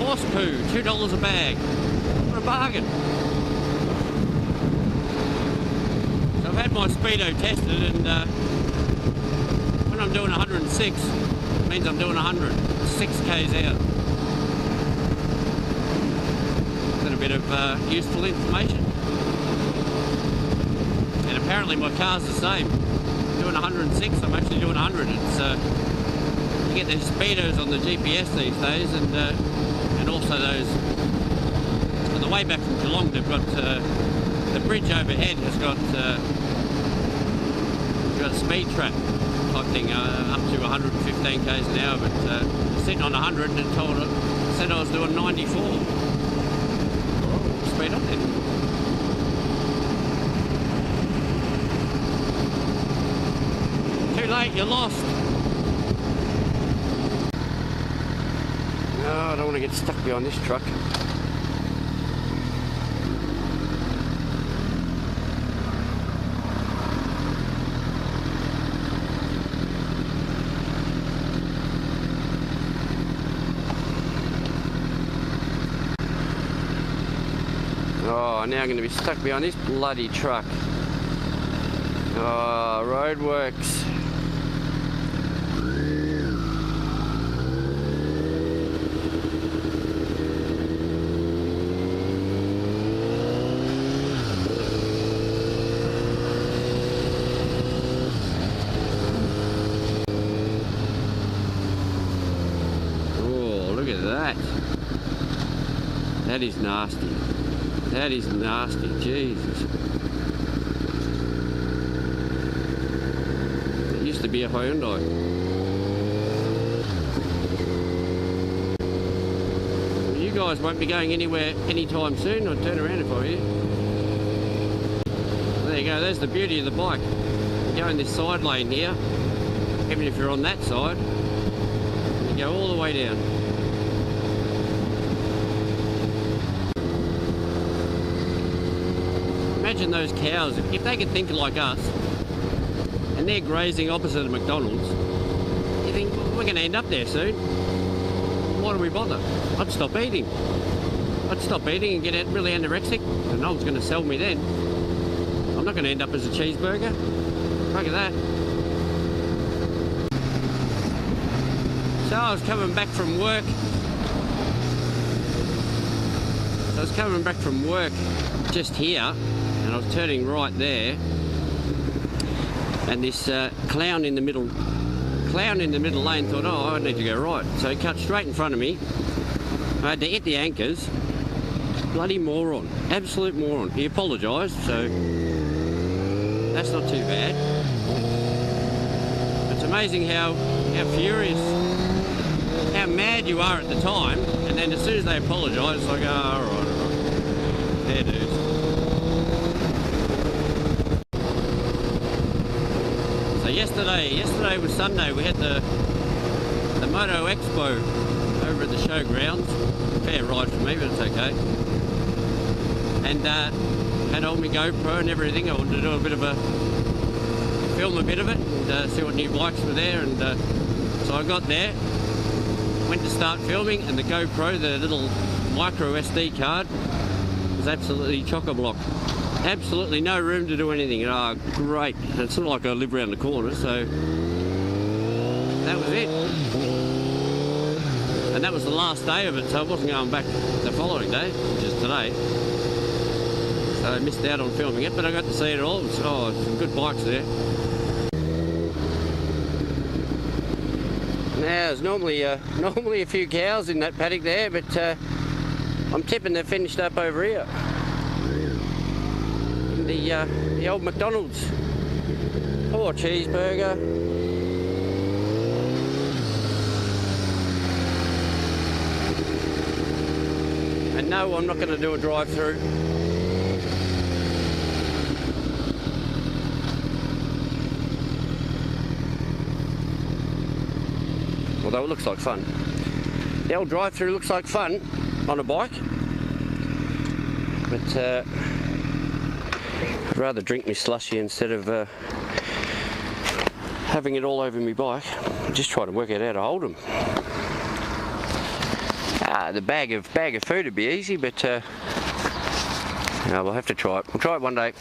horse poo, $2 a bag. What a bargain. So I've had my speedo tested, and when I'm doing 106, it means I'm doing 106 k's out. A little bit of useful information. And apparently my car's the same. Doing 106, I'm actually doing 100. It's you get these speedos on the GPS these days, and also those on the way back from Geelong. They've got the bridge overhead has got a speed trap type thing up to 115 k's an hour, but sitting on 100 and said I was doing 94. Speed up then. Too late, you're lost. No, I don't want to get stuck behind this truck. Oh, now I'm going to be stuck behind this bloody truck. Oh, roadworks. That is nasty. That is nasty, Jesus. It used to be a Hyundai. You guys won't be going anywhere anytime soon. I'll turn around if I were you. There you go, there's the beauty of the bike. You go in this side lane here, even if you're on that side, you go all the way down. Imagine those cows, if they could think like us, and they're grazing opposite of McDonald's, you think, well, we're going to end up there soon. Why do we bother? I'd stop eating. I'd stop eating and get really anorexic, and no one's going to sell me then. I'm not going to end up as a cheeseburger. Look at that. So I was coming back from work. Just here. And I was turning right there, and this clown in the middle lane thought, oh, I need to go right. So he cut straight in front of me. I had to hit the anchors. Bloody moron. Absolute moron. He apologised, so that's not too bad. It's amazing how furious, how mad you are at the time, and then as soon as they apologise, it's like, oh, all right. There, dudes. Yesterday was Sunday. We had the Moto Expo over at the showgrounds. Fair ride for me, but it's okay. And had on my GoPro and everything. I wanted to do film a bit of it, and see what new bikes were there. And so I got there, went to start filming, and the GoPro, the little micro SD card, was absolutely chock-a-block. Absolutely no room to do anything. Oh, great. It's not like I live around the corner, so that was it. And that was the last day of it, so I wasn't going back the following day, which is today. So I missed out on filming it, but I got to see it all. Some good bikes there. Now, there's normally a few cows in that paddock there, but I'm tipping they're finished up over here. The old McDonald's. Poor cheeseburger. And no, I'm not going to do a drive-through. Although it looks like fun. The old drive-through looks like fun on a bike. But I'd rather drink me slushy instead of having it all over my bike. Just try to work out how to hold them. the bag of food would be easy, but we'll have to try it. We'll try it one day.